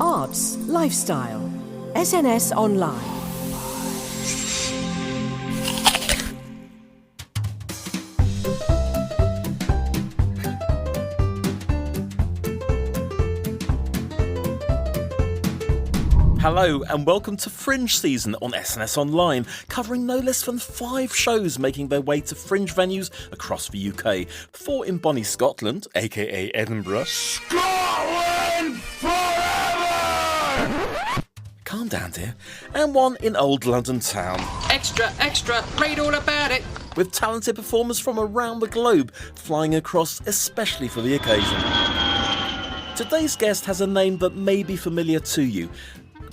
arts, lifestyle. SNS Online. Hello and welcome to Fringe season on SNS Online, covering no less than 5 shows making their way to Fringe venues across the UK. 4 in Bonnie, Scotland, aka Edinburgh. Scotland forever! Calm down, dear. And 1 in Old London town. Extra, extra, read all about it. With talented performers from around the globe flying across especially for the occasion. Today's guest has a name that may be familiar to you.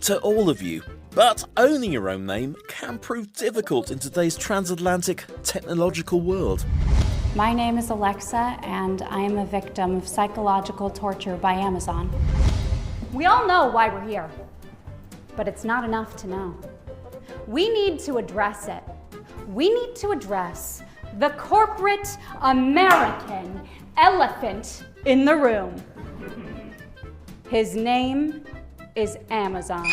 To all of you, but owning your own name can prove difficult in today's transatlantic technological world. My name is Alexa, and I am a victim of psychological torture by Amazon. We all know why we're here, but it's not enough to know. We need to address it. We need to address the corporate American elephant in the room. His name is Amazon.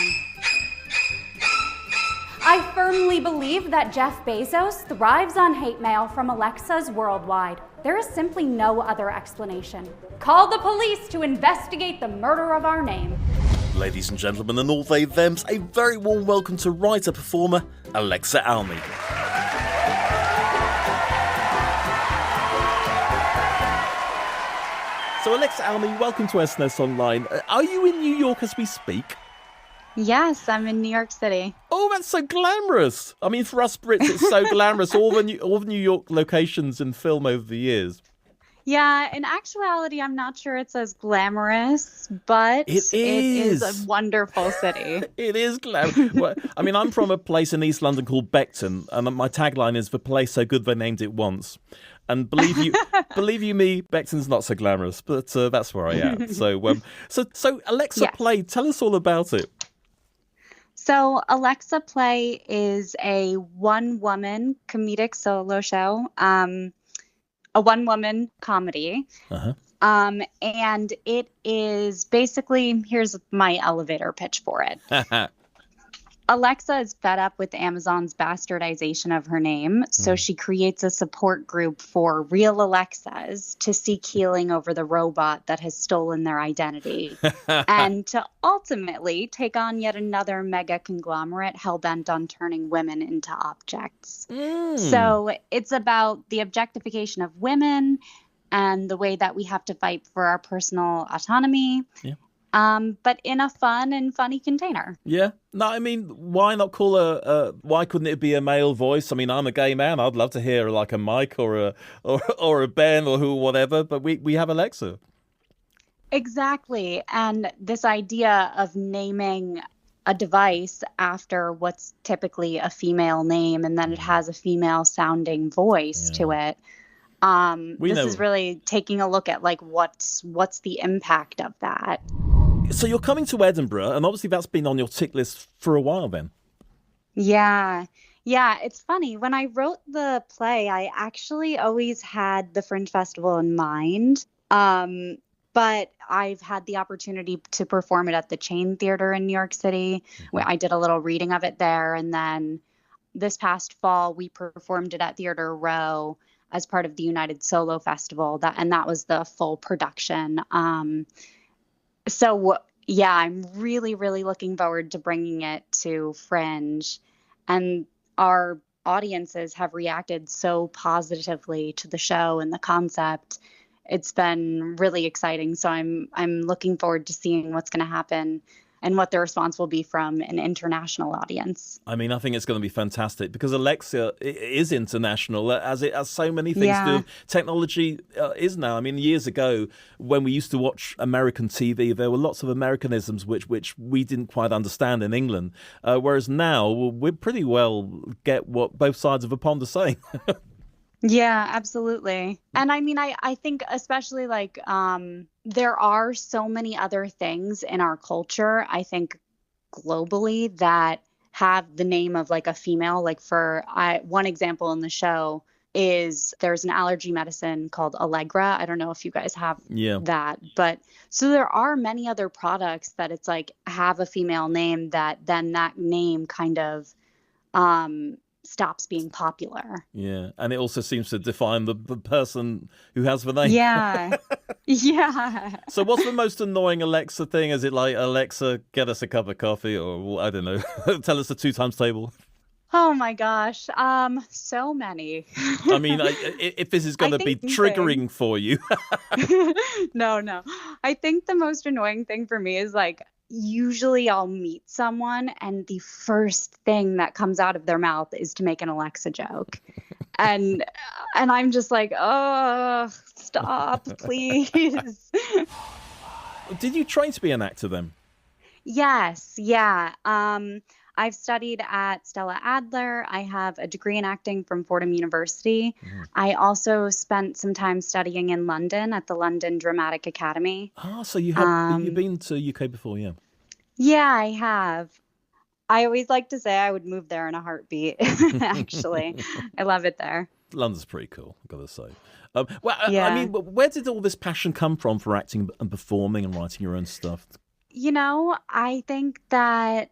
I firmly believe that Jeff Bezos thrives on hate mail from Alexas worldwide. There is simply no other explanation. Call the police to investigate the murder of our name. Ladies and gentlemen, and all they thems, a very warm welcome to writer-performer Alexa Elmy. So Alexa Elmy, welcome to SNS Online. Are you in New York as we speak? Yes, I'm in New York City. Oh, that's so glamorous. I mean, for us Brits, it's so glamorous. All the New York locations in film over the years. Yeah, in actuality, I'm not sure it's as glamorous, but it is a wonderful city. It is glamorous. Well, I mean, I'm from a place in East London called Beckton, and my tagline is "The place so good they named it once." And believe you me, Beckton's not so glamorous, but that's where I am. So Alexa Yes. Play, tell us all about it. So Alexa Play is a one-woman comedic solo show, a one-woman comedy. Uh-huh. And it is basically, here's my elevator pitch for it. Alexa is fed up with Amazon's bastardization of her name, so she creates a support group for real Alexas to seek healing over the robot that has stolen their identity, and to ultimately take on yet another mega conglomerate hell-bent on turning women into objects. So it's about the objectification of women and the way that we have to fight for our personal autonomy. Yeah. But in a fun and funny container. Yeah. No, I mean, why not call why couldn't it be a male voice? I mean, I'm a gay man. I'd love to hear like a Mike or a Ben or whatever, but we have Alexa. Exactly. And this idea of naming a device after what's typically a female name, and then it has a female sounding voice to it. This is really taking a look at like what's the impact of that. So you're coming to Edinburgh, and obviously that's been on your tick list for a while then. Yeah, it's funny. When I wrote the play, I actually always had the Fringe Festival in mind. But I've had the opportunity to perform it at the Chain Theater in New York City, where I did a little reading of it there. And then this past fall, we performed it at Theater Row as part of the United Solo Festival, and that was the full production. So yeah, I'm really, really looking forward to bringing it to Fringe, and our audiences have reacted so positively to the show and the concept. It's been really exciting. So I'm looking forward to seeing what's going to happen and what the response will be from an international audience. I mean, I think it's going to be fantastic because Alexa is international, as so many things do. Technology is now. I mean, years ago, when we used to watch American TV, there were lots of Americanisms which we didn't quite understand in England. Whereas now, we pretty well get what both sides of a pond are saying. Yeah, absolutely. And I mean, I think especially like there are so many other things in our culture, I think globally, that have the name of like a female. Like one example in the show, there's an allergy medicine called Allegra. I don't know if you guys have Yeah. that, but so there are many other products that it's like have a female name that then that name kind of stops being popular. Yeah, and it also seems to define the person who has the name. Yeah. Yeah. So what's the most annoying Alexa thing? Is it like, Alexa, get us a cup of coffee, or I don't know, tell us the 2 times table? Oh my gosh. So many. I mean, if this is going to be triggering for you. No. I think the most annoying thing for me is like, usually I'll meet someone and the first thing that comes out of their mouth is to make an Alexa joke. And I'm just like, oh, stop, please. Did you train to be an actor then? Yes. Yeah. I've studied at Stella Adler. I have a degree in acting from Fordham University. I also spent some time studying in London at the London Dramatic Academy. Ah, so you've been to UK before, yeah? Yeah, I have. I always like to say I would move there in a heartbeat, actually. I love it there. London's pretty cool, I've got to say. Yeah. I mean, where did all this passion come from for acting and performing and writing your own stuff? You know, I think that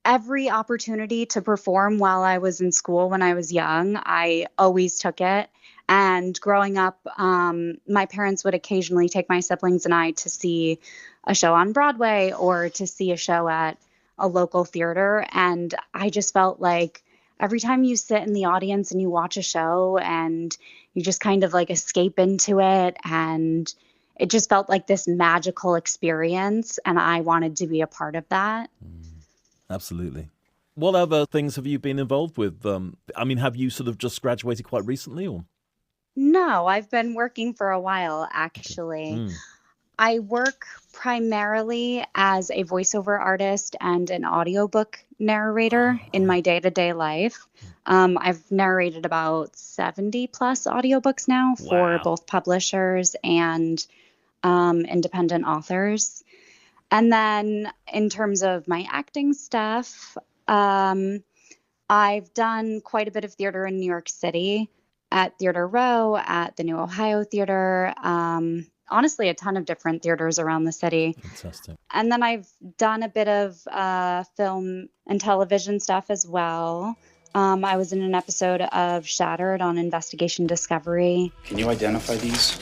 every opportunity to perform while I was in school when I was young, I always took it. And growing up, my parents would occasionally take my siblings and I to see a show on Broadway or to see a show at a local theater. And I just felt like every time you sit in the audience and you watch a show and you just kind of like escape into it, and it just felt like this magical experience. And I wanted to be a part of that. Absolutely. What other things have you been involved with? I mean, have you sort of just graduated quite recently, or? No, I've been working for a while, actually. I work primarily as a voiceover artist and an audiobook narrator in my day-to-day life. I've narrated about 70 plus audiobooks now for both publishers and independent authors. And then in terms of my acting stuff, I've done quite a bit of theater in New York City at Theater Row, at the New Ohio Theater, honestly, a ton of different theaters around the city. Fantastic. And then I've done a bit of film and television stuff as well. I was in an episode of Shattered on Investigation Discovery. Can you identify these?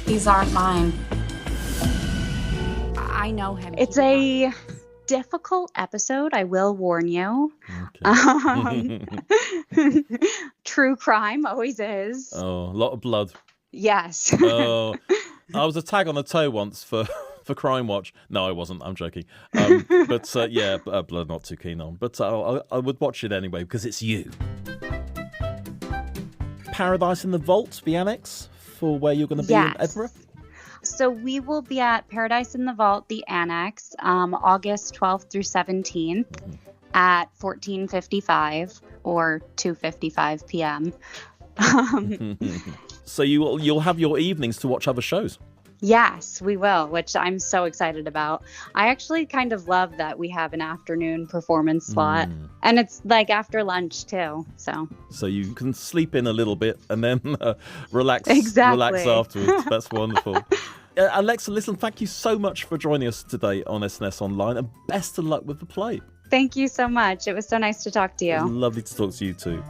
These aren't mine. I know him. It's a difficult episode, I will warn you. Okay. True crime always is. Oh, a lot of blood. Yes. Oh, I was a tag on the toe once for Crime Watch. No, I wasn't. I'm joking. But yeah, blood not too keen on. But I would watch it anyway because it's you. Paradise in the Vault, the annex for where you're going to be in Edinburgh? So we will be at Paradise in the Vault, the Annex, August 12th through 17th at 14:55 or 2:55 p.m. So you'll have your evenings to watch other shows? Yes, we will, which I'm so excited about. I actually kind of love that we have an afternoon performance slot, and it's like after lunch too. So you can sleep in a little bit and then relax Exactly. afterwards. That's wonderful. Alexa, listen, thank you so much for joining us today on SNS Online, and best of luck with the play. Thank you so much. It was so nice to talk to you. Lovely to talk to you too.